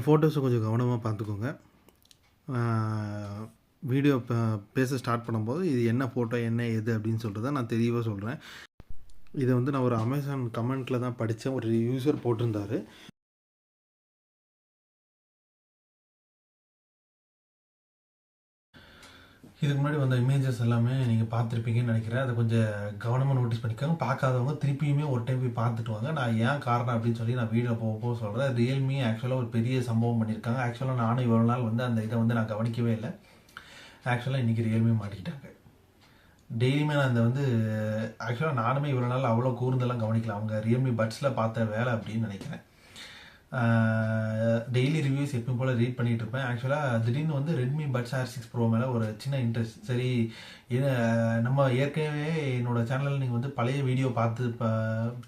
ஃபோட்டோஸை கொஞ்சம் கவனமாக பார்த்துக்கோங்க. வீடியோ பேச ஸ்டார்ட் பண்ணும்போது இது என்ன ஃபோட்டோ என்ன எது அப்படின்னு சொல்கிறத நான் தெளிவாக சொல்கிறேன். இதை வந்து நான் ஒரு அமேசான் கமெண்ட்டில் தான் படித்தேன். ஒரு யூசர் போட்டிருந்தார். இதுக்கு முன்னாடி வந்த இமேஜஸ் எல்லாமே நீங்கள் பார்த்துருப்பீங்கன்னு நினைக்கிறேன். அதை கொஞ்சம் கவனமாக நோட்டீஸ் பண்ணிக்கோங்க. பார்க்காதவங்க திருப்பியுமே ஒரு டைம் போய் பார்த்துட்டு வாங்க. நான் ஏன் காரணம் அப்படின்னு சொல்லி நான் வீடியோ போக சொல்கிறேன். ரியல்மி ஆக்சுவலாக ஒரு பெரிய சம்பவம் பண்ணியிருக்காங்க. ஆக்சுவலாக நானும் இவ்வளோ நாள் வந்து அந்த இதை வந்து நான் கவனிக்கவே இல்லை. ஆக்சுவலாக இன்றைக்கி ரியல்மி மாட்டிக்கிட்டாங்க. டெய்லியுமே நான் அந்த வந்து ஆக்சுவலாக நானுமே இவ்வளோ நாள் அவ்வளோ கூர்ந்தெல்லாம் கவனிக்கல. அவங்க ரியல்மி பட்ஸில் பார்த்த வேலை அப்படின்னு நினைக்கிறேன். டெய்லி ரிவ்யூஸ் எப்பயும் போல் ரீட் பண்ணிகிட்டு இருப்பேன். ஆக்சுவலாக திடீர்னு வந்து ரெட்மி பட்ஸ் R6 Pro மேலே ஒரு சின்ன இன்ட்ரெஸ்ட். சரி, நம்ம ஏற்கனவே என்னோட சேனலில் நீங்கள் வந்து பழைய வீடியோ பார்த்து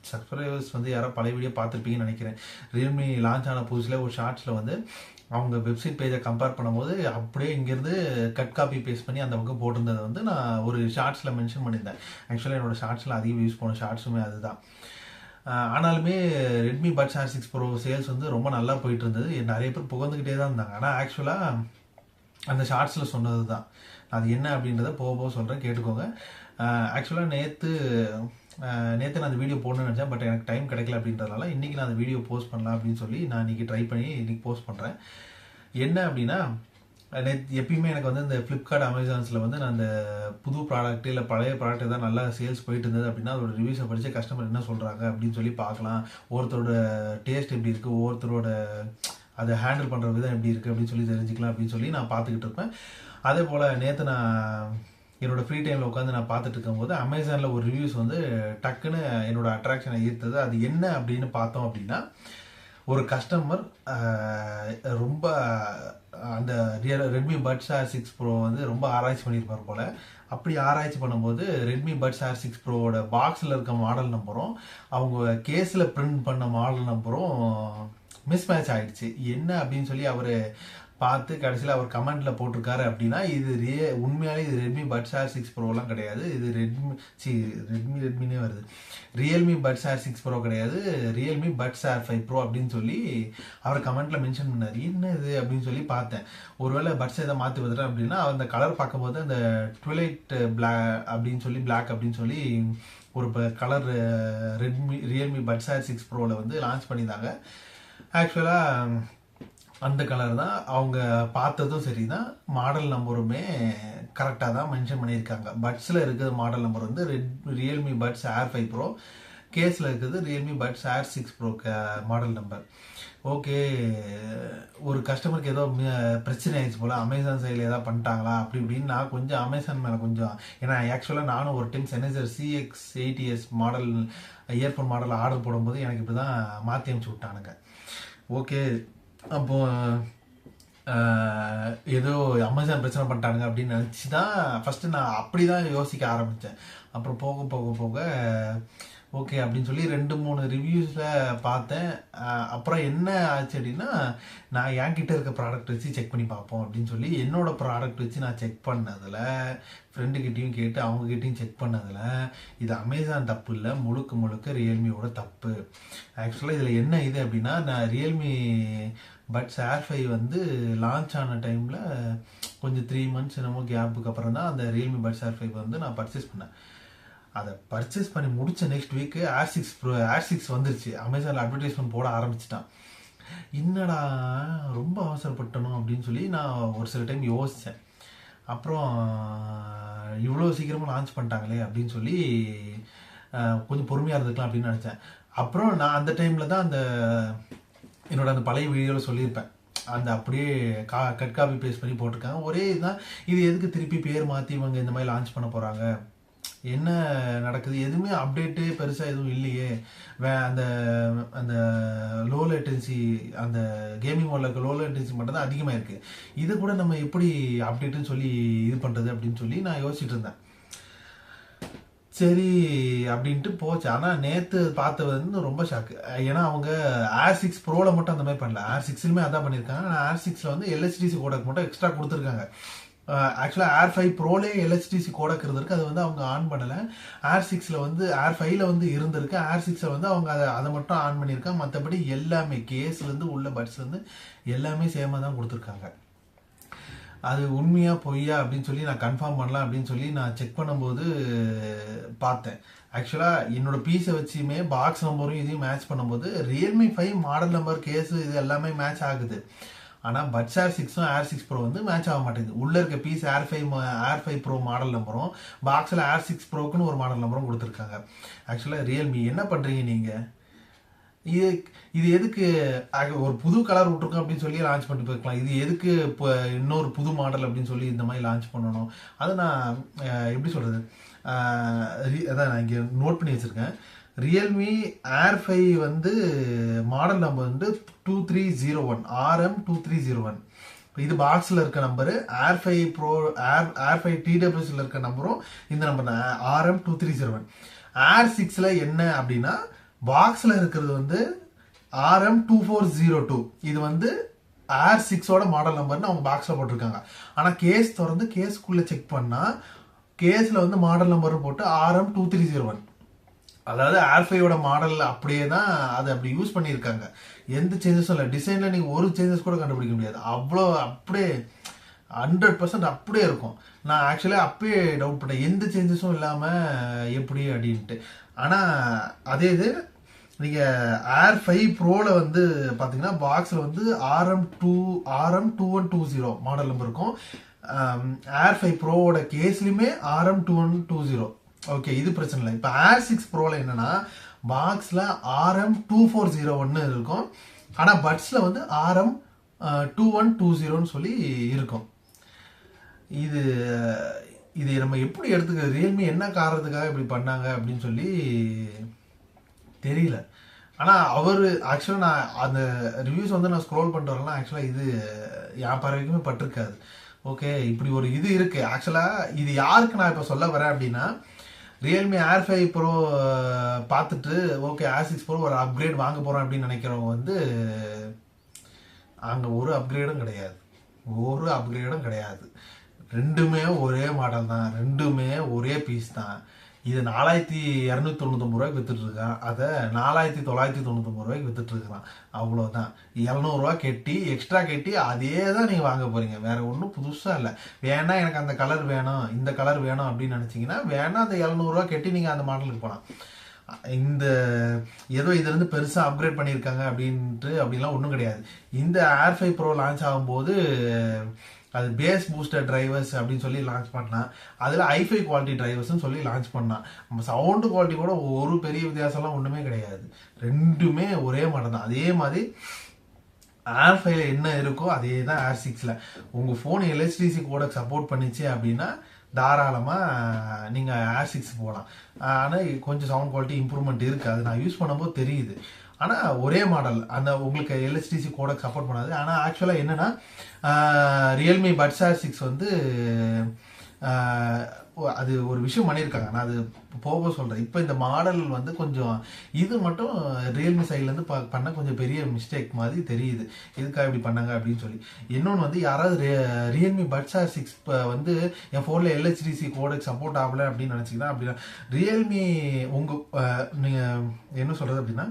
சப்ஸ்கிரைபர்ஸ் வந்து யாரோ பழைய வீடியோ பார்த்துருப்பீங்கன்னு நினைக்கிறேன். ரியல்மி லான்ச் ஆன புதுசில் ஒரு ஷார்ட்ஸில் வந்து அவங்க வெப்சைட் பேஜை கம்பேர் பண்ணும்போது அப்படியே இங்கேருந்து கட் காப்பி பேஸ்ட் பண்ணி அந்த பக்கம் போட்டிருந்ததை வந்து நான் ஒரு ஷார்ட்ஸில் மென்ஷன் பண்ணியிருந்தேன். ஆக்சுவலாக என்னோடய ஷார்ட்ஸில் அதிகம் யூஸ் பண்ண ஷார்ட்ஸுமே அதுதான். ஆனாலுமே Redmi puts R6 Pro sales வந்து ரொம்ப நல்லா போயிட்டு இருந்தது. நிறைய பேர் புகழ்ந்துக்கிட்டே தான் இருந்தாங்க. ஆனால் ஆக்சுவலாக அந்த ஷார்ட்ஸில் சொன்னது தான். அது என்ன அப்படின்றத போக சொல்கிறேன், கேட்டுக்கோங்க. ஆக்சுவலாக நேற்று நான் அந்த வீடியோ போடணும்னு நினச்சேன். பட் எனக்கு டைம் கிடைக்கல அப்படின்றதுனால இன்றைக்கி நான் அந்த வீடியோ போஸ்ட் பண்ணலாம் அப்படின்னு சொல்லி நான் இன்றைக்கி ட்ரை பண்ணி இன்றைக்கி போஸ்ட் பண்ணுறேன். என்ன அப்படின்னா, எப்பயுமே எனக்கு வந்து இந்த ஃப்ளிப்கார்ட் அமேசான்ஸில் வந்து நான் அந்த புது ப்ராடக்ட்டு இல்லை பழைய ப்ராடக்ட் தான் நல்லா சேல்ஸ் போயிட்டு இருந்தது அப்படின்னா அதோட ரிவ்யூஸை படித்து கஸ்டமர் என்ன சொல்கிறாங்க அப்படின்னு சொல்லி பார்க்கலாம். ஒவ்வொருத்தரோட டேஸ்ட் எப்படி இருக்குது, ஒவ்வொருத்தரோட அதை ஹேண்டில் பண்ணுற விதம் எப்படி இருக்குது அப்படின்னு சொல்லி தெரிஞ்சுக்கலாம் அப்படின்னு சொல்லி நான் பார்த்துக்கிட்டு இருப்பேன். அதே போல் நேற்று நான் என்னோடய ஃப்ரீ டைமில் உட்காந்து நான் பார்த்துட்டு இருக்கும்போது அமேசானில் ஒரு ரிவ்யூஸ் வந்து டக்குன்னு என்னோடய அட்ராக்ஷனை ஈர்த்தது. அது என்ன அப்படின்னு பார்த்தோம் அப்படின்னா, ஒரு கஸ்டமர் ரொம்ப அந்த ரெட்மி பட்ஸ் R6 Pro வந்து ரொம்ப ஆராய்ச்சி பண்ணியிருப்பார் போல். அப்படி ஆராய்ச்சி பண்ணும்போது ரெட்மி பட்ஸ் R6 Proவோட பாக்ஸில் இருக்க மாடல் நம்பரும் அவங்க கேஸில் பிரிண்ட் பண்ண மாடல் நம்பரும் மிஸ்மேட்ச் ஆகிடுச்சு. என்ன அப்படின்னு சொல்லி அவர் பார்த்து கடைசியில் அவர் கமெண்ட்டில் போட்டிருக்காரு அப்படின்னா, இது உண்மையாலே இது ரெட்மி பட்ஸ் R6 Proலாம் கிடையாது. இது ரெட்மினே வருது. ரியல்மி பட்ஸ் R6 Pro கிடையாது, ரியல்மி பட்ஸ் R5 Pro அப்படின்னு சொல்லி அவர் கமெண்ட்டில் மென்ஷன் பண்ணார். என்ன இது அப்படின்னு சொல்லி பார்த்தேன். ஒருவேளை பட்ஸ் எதை மாற்றி வந்துட்டேன் அப்படின்னா, அந்த கலர் பார்க்கும்போது அந்த ட்விலைட் பிளாக் அப்படின்னு சொல்லி பிளாக் அப்படின்னு சொல்லி ஒரு கலர் ரியல்மி பட்ஸ் R6 Proவில் வந்து லான்ச் பண்ணியிருந்தாங்க. ஆக்சுவலாக அந்த கலர் தான் அவங்க பார்த்ததும் சரி தான். மாடல் நம்பருமே கரெக்டாக தான் மென்ஷன் பண்ணியிருக்காங்க. பட்ஸில் இருக்கிற மாடல் நம்பர் வந்து ரியல்மி பட்ஸ் R5 Pro, கேஸில் இருக்கிறது Realme buds R6 Pro model number. Okay, ஒரு கஸ்டமருக்கு ஏதோ பிரச்சனை ஆயிடுச்சு போல், அமேசான் சைடில் ஏதாவது பண்ணிட்டாங்களா அப்படி இப்படின்னு நான் கொஞ்சம் அமேசான் மேலே கொஞ்சம், ஏன்னா ஆக்சுவலாக நானும் ஒரு time Sennheiser CX80S model earphone model order போடும்போது எனக்கு இப்படி தான் மாற்றி அனுப்பிச்சி விட்டானுங்க. ஓகே, அப்போது ஏதோ அமேசான் பிரச்சனை பண்ணிட்டானுங்க அப்படின்னு நினச்சி தான் ஃபஸ்ட்டு நான் அப்படி தான் யோசிக்க ஆரம்பித்தேன். அப்புறம் போக ஓகே அப்படின்னு சொல்லி 2-3 ரிவ்யூஸில் பார்த்தேன். அப்புறம் என்ன ஆச்சு அப்படின்னா, நான் என்கிட்ட இருக்க ப்ராடக்ட் வச்சு செக் பண்ணி பார்ப்போம் அப்படின்னு சொல்லி என்னோடய ப்ராடக்ட் வச்சு நான் செக் பண்ணதில், ஃப்ரெண்டுக்கிட்டையும் கேட்டு அவங்ககிட்டையும் செக் பண்ணதில், இது அமேசான் தப்பு இல்லை, முழுக்க ரியல்மியோட தப்பு. ஆக்சுவலாக இதில் என்ன இது அப்படின்னா, நான் ரியல்மி பட்ஸ் R5 வந்து லான்ச் ஆன டைமில் கொஞ்சம் 3 months என்னமோ கேப்புக்கு அப்புறம் தான் அந்த ரியல்மி பட்ஸ் R5 வந்து நான் பர்ச்சேஸ் பண்ணேன். அதை பர்ச்சேஸ் பண்ணி முடித்த நெக்ஸ்ட் வீக்கு R6 வந்துருச்சு. அமேசானில் அட்வர்டைஸ்மெண்ட் போட ஆரம்பிச்சிட்டான். என்னடா ரொம்ப அவசரப்பட்டணும் அப்படின்னு சொல்லி நான் ஒரு சில டைம் யோசித்தேன். அப்புறம் இவ்வளோ சீக்கிரமாக லான்ச் பண்ணிட்டாங்களே அப்படின்னு சொல்லி கொஞ்சம் பொறுமையாக இருந்துக்கலாம் அப்படின்னு நினச்சேன். அப்புறம் நான் அந்த டைமில் தான் என்னோட அந்த பழைய வீடியோவில் சொல்லியிருப்பேன். அந்த அப்படியே கட் காப்பி பேஸ்ட் பண்ணி போட்டிருக்காங்க. ஒரே இதுதான், இது எதுக்கு திருப்பி பேர் மாற்றி இவங்க இந்த மாதிரி லான்ச் பண்ண போகிறாங்க, என்ன நடக்குது, எதுவுமே அப்டேட்டு பெருசாக எதுவும் இல்லையே, அந்த அந்த லோ லேட்டன்சி அந்த கேமிங் மோடில் இருக்க லோ லேட்டன்சி மட்டும் தான் அதிகமாக இருக்குது, இதை கூட நம்ம எப்படி அப்டேட்டுன்னு சொல்லி இது பண்ணுறது அப்படின்னு சொல்லி நான் யோசிச்சுட்டு இருந்தேன். சரி அப்படின்ட்டு போச்சு. ஆனால் நேற்று பார்த்தது வந்து ரொம்ப ஷாக்கு. ஏன்னா அவங்க R6 Proவில் மட்டும் அந்த மாதிரி பண்ணல, R6லுமே அதான் பண்ணியிருக்காங்க. ஆனால் R6ல் வந்து LHDC கோடக் மட்டும் எக்ஸ்ட்ரா கொடுத்துருக்காங்க. ஆக்சுவலாக ஏர் 5 ப்ரோலே எல்ஹெச்டிசி கோடக் இருந்திருக்கு, அது வந்து அவங்க ஆன் பண்ணலை. ஏர் 6ல் வந்து ஏர் 5ல வந்து இருந்திருக்கு, ஏர் 6ல் வந்து அவங்க அதை மட்டும் ஆன் பண்ணியிருக்காங்க. மற்றபடி எல்லாமே கேஸ்லேருந்து உள்ள பட்ஸ்லேருந்து எல்லாமே சேமாக தான் கொடுத்துருக்காங்க. அது உண்மையா பொய்யா அப்படின்னு சொல்லி நான் கன்ஃபார்ம் பண்ணலாம் அப்படின்னு சொல்லி நான் செக் பண்ணும்போது பார்த்தேன். ஆக்சுவலாக என்னோட பீஸை வச்சுமே பாக்ஸ் நம்பரும் இதையும் மேட்ச் பண்ணும்போது ரியல்மி 5 மாடல் நம்பர் கேஸு இது எல்லாமே மேட்ச் ஆகுது. ஆனால் பட்ஸ் ஏர் 6ம் ஏர் 6 ப்ரோ வந்து மேட்ச் ஆக மாட்டேங்குது. உள்ளே இருக்க பீஸ் ஏர் 5 ப்ரோ மாடல் நம்பரும் பாக்ஸில் ஏர் 6 ப்ரோக்குன்னு ஒரு மாடல் நம்பரும் கொடுத்துருக்காங்க. ஆக்சுவலாக ரியல்மி என்ன பண்ணுறீங்க நீங்கள்? இது எதுக்கு ஒரு புது கலர் விட்டுருக்கோம் அப்படின்னு சொல்லி லான்ச் பண்ணிட்டு போயிருக்கலாம். இது எதுக்கு இப்போ இன்னொரு புது மாடல் அப்படின்னு சொல்லி இந்த மாதிரி லான்ச் பண்ணணும்? அதை நான் எப்படி சொல்கிறது, அதான் நான் இங்கே நோட் பண்ணி வச்சுருக்கேன். ரியல்மி ஏர் 5 வந்து மாடல் நம்பர் வந்து 2301 RM2301. இது பாக்ஸில் இருக்க நம்பரு. ஏர் 5 ப்ரோ ஏர் 5 TWSல இருக்க நம்பரும் இந்த நம்பர் தான், RM2301. ஏர் 6ல் என்ன அப்படின்னா பாக்ஸில் இருக்கிறது வந்து RM2402. இது வந்து ஏர் 6ஓட மாடல் நம்பர்னு அவங்க பாக்ஸில் போட்டிருக்காங்க. ஆனால் கேஸ் திறந்து கேஸ்க்குள்ளே செக் பண்ணால் கேஸில் வந்து மாடல் நம்பர் போட்டு RM2301. அதாவது ஏர் 5ஓட மாடல் அப்படியே தான் அதை அப்படி யூஸ் பண்ணியிருக்காங்க. எந்த சேஞ்சஸும் இல்லை. டிசைனில் நீங்கள் ஒரு சேஞ்சஸ் கூட கண்டுபிடிக்க முடியாது. அவ்வளோ அப்படியே 100% அப்படியே இருக்கும். நான் ஆக்சுவலாக அப்பயே டவுட் பண்ணேன், எந்த சேஞ்சஸும் இல்லாமல் எப்படி அப்படின்ட்டு. ஆனால் அதே இது நீங்கள் ஏர் 5 ப்ரோவில் வந்து பார்த்தீங்கன்னா பாக்ஸில் வந்து RM2120 மாடல் நம்பர் இருக்கும். ஏர் 5 ப்ரோவோட கேஸ்லையுமே RM2120. ஓகே, இது பிரச்சனை இல்லை. இப்போ ஏர் 6 ப்ரோவில் என்னன்னா பாக்ஸில் RM2401 இருக்கும், ஆனால் பட்ஸில் வந்து RM2120 சொல்லி இருக்கும். இது நம்ம எப்படி எடுத்துக்கிறது? ரியல்மி என்ன காரணத்துக்காக இப்படி பண்ணாங்க அப்படின்னு சொல்லி தெரியல. ஆனால் அவர் ஆக்சுவலாக நான் அந்த ரிவ்யூஸ் வந்து நான் ஸ்க்ரோல் பண்ணிட்டு வரலாம். ஆக்சுவலாக இது என் பறவைக்குமே பட்டிருக்காது. ஓகே, இப்படி ஒரு இது இருக்குது. ஆக்சுவலாக இது யாருக்கு நான் இப்போ சொல்ல வரேன் அப்படின்னா, ரியல்மி ஏர் 5 ப்ரோ பார்த்துட்டு ஓகே ஏர் 6 ப்ரோ ஒரு அப்கிரேட் வாங்க போகிறோம் அப்படின்னு நினைக்கிறவங்க வந்து அங்கே ஒரு அப்கிரேடும் கிடையாது. ரெண்டுமே ஒரே மாடல் தான், ரெண்டுமே ஒரே பீஸ் தான். இது 4299 ரூபாய்க்கு வித்துட்டு இருக்கான், அதை 4999 ரூபாய்க்கு வித்துட்டு இருக்கிறான். அவ்வளோதான். 700 ரூபா கெட்டி எக்ஸ்ட்ரா கெட்டி அதே தான் நீங்கள் வாங்க போறீங்க. வேற ஒன்றும் புதுசாக இல்லை. வேணா எனக்கு அந்த கலர் வேணும், இந்த கலர் வேணும் அப்படின்னு நினச்சிங்கன்னா வேணா அந்த 700 ரூபா கெட்டி நீங்கள் அந்த மாடலுக்கு போகலாம். இந்த ஏதோ இதுல இருந்து பெருசா அப்கிரேட் பண்ணியிருக்காங்க அப்படின்லாம் ஒன்றும் கிடையாது. இந்த ஏர் 5 ப்ரோ லான்ச் ஆகும்போது அது பேஸ் பூஸ்டர் டிரைவர்ஸ் அப்படின்னு சொல்லி லான்ச் பண்ணான். அதில் ஐஃபை குவாலிட்டி டிரைவர்ஸ்னு சொல்லி லான்ச் பண்ணான். நம்ம சவுண்டு குவாலிட்டி கூட ஒரு பெரிய வித்தியாசம்லாம் ஒன்றுமே கிடையாது. ரெண்டுமே ஒரே மாடல் தான். அதே மாதிரி ஏர் 5ல என்ன இருக்கோ அதே தான் ஏர் 6ல. உங்கள் ஃபோன் எல்ஹெச்டிசி கோடக் சப்போர்ட் பண்ணிச்சு அப்படின்னா தாராளமாக நீங்கள் ஏர் 6 போகலாம். ஆனால் கொஞ்சம் சவுண்ட் குவாலிட்டி இம்ப்ரூவ்மெண்ட் இருக்குது, அது நான் யூஸ் பண்ணும்போது தெரியுது. ஆனால் ஒரே மாடல் அந்த உங்களுக்கு எல்ஹெச்டிசி கோடக் சப்போர்ட் பண்ணாது. ஆனால் ஆக்சுவலாக என்னென்னா ரியல்மி பட்ஸ் ஏர் 6 வந்து அது ஒரு விஷயம் பண்ணியிருக்காங்க. நான் அது போக சொல்கிறேன். இப்போ இந்த மாடல் வந்து கொஞ்சம் இது மட்டும் ரியல்மி சைட்லேருந்து பண்ண கொஞ்சம் பெரிய மிஸ்டேக் மாதிரி தெரியுது. இதுக்காக இப்படி பண்ணாங்க அப்படின்னு சொல்லி. இன்னொன்று வந்து யாராவது ரியல்மி பட்ஸ் ஏர் 6 வந்து என் ஃபோனில் எல்ஹெச்டிசி கோடக் சப்போர்ட் ஆகலை அப்படின்னு நினச்சிங்கன்னா அப்படின்னா ரியல்மி நீங்கள் என்ன சொல்கிறது அப்படின்னா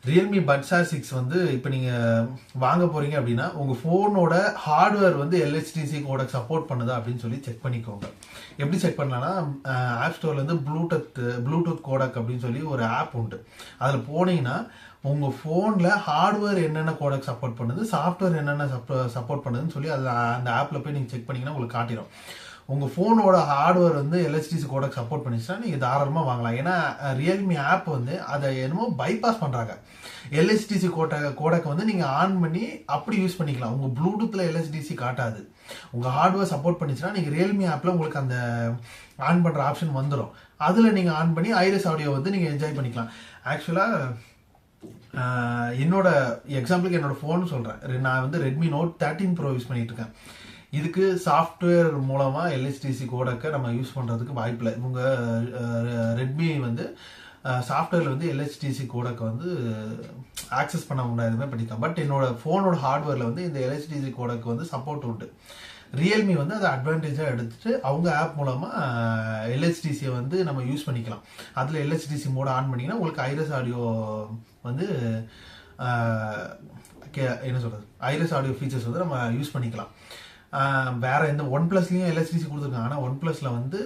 ரியல்மி பட்ஸ் ஏர் 6 வந்து இப்போ நீங்கள் வாங்க போகிறீங்க அப்படின்னா உங்கள் ஃபோனோட ஹார்ட்வேர் வந்து எல்ஹெச்டிசி கோடக் சப்போர்ட் பண்ணுதா அப்படின்னு சொல்லி செக் பண்ணிக்கோங்க. எப்படி செக் பண்ணலான்னா ஆப் ஸ்டோர்லேருந்து ப்ளூடூத் கோடக் அப்படின்னு சொல்லி ஒரு ஆப் உண்டு. அதில் போனீங்கன்னா உங்கள் ஃபோனில் ஹார்ட்வேர் என்னென்ன கோடக் சப்போர்ட் பண்ணுது, சாஃப்ட்வேர் என்னென்ன சப்போர்ட் பண்ணுதுன்னு சொல்லி அதில் அந்த ஆப்பில் போய் நீங்கள் செக் பண்ணிங்கன்னா உங்களுக்கு காட்டிடும். உங்கள் ஃபோனோட ஹார்ட்வேர் வந்து எல்ஹெச்டிசி கோடக் சப்போர்ட் பண்ணிச்சுன்னா நீங்கள் தாராளமாக வாங்கலாம். ஏன்னா ரியல்மி ஆப் வந்து அதை என்னமோ பைபாஸ் பண்ணுறாங்க. எல்ஹெச்டிசி கோடக் வந்து நீங்கள் ஆன் பண்ணி அப்படி யூஸ் பண்ணிக்கலாம். உங்கள் ப்ளூடூத்தில் எல்ஹெச்டிசி காட்டாது. உங்கள் ஹார்ட்வேர் சப்போர்ட் பண்ணிச்சுன்னா நீங்கள் ரியல்மி ஆப்பில் உங்களுக்கு அந்த ஆன் பண்ணுற ஆப்ஷன் வந்துடும். அதில் நீங்கள் ஆன் பண்ணி ஐரிஸ் ஆடியோ வந்து நீங்கள் என்ஜாய் பண்ணிக்கலாம். ஆக்சுவலாக என்னோட எக்ஸாம்பிளுக்கு என்னோட ஃபோன் சொல்கிறேன். நான் வந்து ரெட்மி நோட் 13 ப்ரோ யூஸ் பண்ணிட்டு இருக்கேன். இதுக்கு சாஃப்ட்வேர் மூலமாக எல்ஹெச்டிசி கோடக்கை நம்ம யூஸ் பண்ணுறதுக்கு வாய்ப்பில்லை. இவங்க ரெட்மி வந்து சாஃப்ட்வேரில் வந்து எல்ஹெச்டிசி கோடக்கு வந்து ஆக்சஸ் பண்ண முடியாதுமே பண்ணிக்கலாம். பட் என்னோட ஃபோனோட ஹார்ட்வேரில் வந்து இந்த எல்ஹெச்டிசி கோடக்கு வந்து சப்போர்ட் உண்டு. ரியல்மி வந்து அதை அட்வான்டேஜாக எடுத்துட்டு அவங்க ஆப் மூலமாக எல்ஹெச்டிசியை வந்து நம்ம யூஸ் பண்ணிக்கலாம். அதில் எல்ஹெச்டிசி மோட ஆன் பண்ணிங்கன்னா உங்களுக்கு ஐரஸ் ஆடியோ வந்து என்ன சொல்கிறது, ஐரஸ் ஆடியோ ஃபீச்சர்ஸ் வந்து நம்ம யூஸ் பண்ணிக்கலாம். வேற எந்த ஒன் ப்ளஸ்லையும் எல்ஹெச்டிசி கொடுத்துருக்காங்க. ஆனால் ஒன் ப்ளஸில் வந்து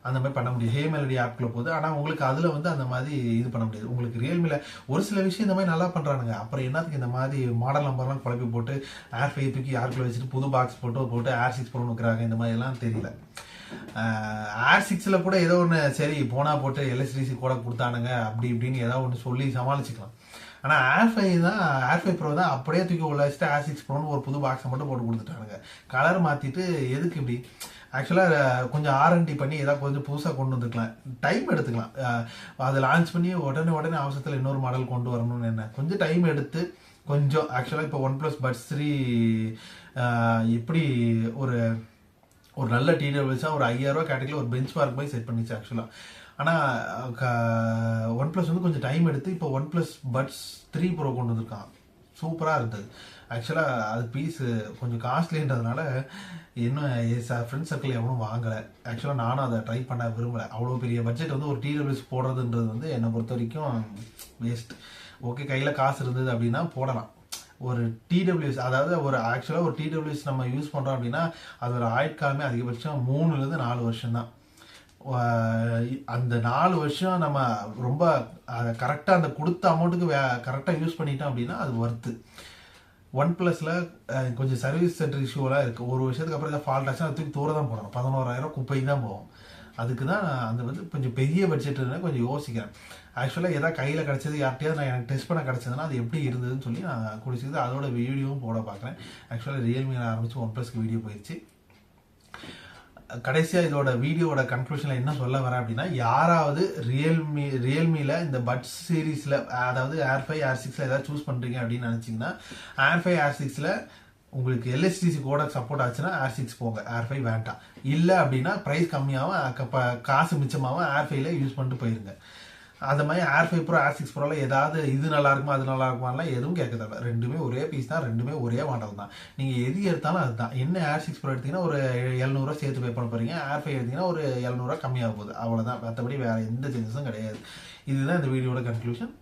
அந்த மாதிரி பண்ண முடியும். ஹே மெலடி ஆப்குள்ள போகுது. ஆனால் உங்களுக்கு அதில் வந்து அந்த மாதிரி இது பண்ண முடியாது. உங்களுக்கு ரியல்மியில் ஒரு சில விஷயம் இந்த மாதிரி நல்லா பண்ணுறானுங்க. அப்புறம் என்னத்துக்கு இந்த மாதிரி மாடல் நம்பர்லாம் குழப்பி போட்டு ஏர் 5 தூக்கி யாருக்குள்ள வச்சுட்டு புது பாக்ஸ் போட்டு ஏர் 6 ப்ரோன்னு வைக்கிறாங்க. இந்த மாதிரிலாம் தெரியல. ஏர் 6ல் கூட ஏதோ ஒன்று சரி போனா போட்டு எல்ஹெச்டிசி கூட கொடுத்தானுங்க அப்படி இப்படின்னு ஏதோ ஒன்று சொல்லி சமாளிச்சுக்கலாம். ஆனால் ஏர் 5 தான், ஏர் 5 ப்ரோ தான் அப்படியே தூக்கி உள்ள வச்சுட்டு ஏர் 6 ப்ரோன்னு ஒரு புது பாக்ஸை மட்டும் போட்டு கொடுத்துட்டானுங்க. கலர் மாற்றிட்டு எதுக்கு இப்படி? ஆக்சுவலாக கொஞ்சம் ஆர்என்டி பண்ணி ஏதாவது கொஞ்சம் புதுசாக கொண்டு வந்துருக்கலாம். டைம் எடுத்துக்கலாம். அதை லான்ச் பண்ணி உடனே அவசரத்தில் இன்னொரு மாடல் கொண்டு வரணும்னு என்ன, கொஞ்சம் டைம் எடுத்து கொஞ்சம் ஆக்சுவலாக இப்போ ஒன் ப்ளஸ் பட்ஸ் 3 எப்படி ஒரு நல்ல டிடபிள்யூஸாக ஒரு 5000 ரூபா கேட்டகரியில் ஒரு பெஞ்ச் மார்க் போய் செட் பண்ணிச்சு ஆக்சுவலாக. ஆனால் ஒன் ப்ளஸ் வந்து கொஞ்சம் டைம் எடுத்து இப்போ ஒன் ப்ளஸ் பட்ஸ் 3 ப்ரோ கொண்டு வந்திருக்கான். சூப்பராக இருந்தது. ஆக்சுவலாக அது பீஸு கொஞ்சம் காஸ்ட்லின்றதுனால இன்னும் ஃப்ரெண்ட் சர்க்கிள் எவனும் வாங்கலை. ஆக்சுவலாக நானும் அதை ட்ரை பண்ண விரும்பலை. அவ்வளோ பெரிய பட்ஜெட் வந்து ஒரு டிடபிள்யூஸ் போடுறதுன்றது வந்து என்னை பொறுத்த வரைக்கும் வேஸ்ட். ஓகே, கையில் காசு இருந்தது அப்படின்னா போடலாம். ஒரு டிடபிள்யூஎஸ், அதாவது ஒரு ஆக்சுவலாக ஒரு டிடபிள்யூஎஸ் நம்ம யூஸ் பண்ணுறோம் அப்படின்னா அதோட ஆயுட்காலமே அதிகபட்சம் 3லேருந்து 4 வருஷம் தான். அந்த 4 வருஷம் நம்ம ரொம்ப அதை கரெக்டாக அந்த கொடுத்த அமௌண்ட்டுக்கு கரெக்டாக யூஸ் பண்ணிட்டோம் அப்படின்னா அது ஒர்த்து. ஒன் ப்ளஸில் கொஞ்சம் சர்வீஸ் சென்டர் இஷ்யூலாம் இருக்குது. ஒரு வருஷத்துக்கு அப்புறம் ஏதாவது ஃபால்ட் ஆச்சுன்னா தூக்கி தூர தான் போடணும். 11,000 குப்பைக்கு தான் போகும். அதுக்கு தான் அந்த வந்து கொஞ்சம் பெரிய பட்ஜெட் கொஞ்சம் யோசிக்கிறேன். ஆக்சுவலாக எதாவது கையில் கிடச்சது யார்கிட்டயாவது நான் எனக்கு டெஸ்ட் பண்ண கிடச்சதுன்னா அது எப்படி இருந்ததுன்னு சொல்லி நான் குடிச்சிக்கிது அதோட வீடியோவும் போட பார்க்குறேன். ஆக்சுவலாக ரியல்மியில் ஆரம்பித்து ஒன் ப்ளஸ்க்கு வீடியோ போயிடுச்சு. கடைசியாக இதோட வீடியோட கன்க்ளூஷனில் என்ன சொல்ல வரேன் அப்படின்னா, யாராவது ரியல்மியில் இந்த பட்ஸ் சீரீஸில் அதாவது ஏர் 5 ஏர் 6ல் ஏதாவது சூஸ் பண்ணுறீங்க அப்படின்னு நினச்சிங்கன்னா ஏர் 5 ஏர் 6ல் உங்களுக்கு எல்ஹெச்டிசி கோடக் சப்போர்ட் ஆச்சுன்னா ஏர் 6 போங்க, ஏர் 5 வேண்டாம். இல்லை அப்படின்னா ப்ரைஸ் கம்மியாகவும் காசு மிச்சமாகவும் ஏர் 5ல யூஸ் பண்ணிட்டு போயிருங்க. அந்த மாதிரி ஏர் 5 ப்ரோ ஏர் 6 ப்ரோவில் ஏதாவது இது நல்லா இருக்குமா அது நல்லா இருக்குமாலாம் எதுவும் கேட்க தேவை. ரெண்டுமே ஒரே பீஸ் தான், ரெண்டுமே ஒரே மாடல் தான். நீங்கள் எது எடுத்தாலும் அதுதான். என்ன ஏர் 6 ப்ரோ எடுத்தீங்கன்னா ஒரு 700 ரூபா சேர்த்து பே பண்ண போகிறீங்க. ஏர் 5 எடுத்தீங்கன்னா ஒரு 700 ரூபா கம்மியாக போகுது. அவ்வளோதான். மற்றபடி வேறு எந்த சேஞ்சஸும் கிடையாது. இதுதான் இந்த வீடியோட கன்க்ளூஷன்.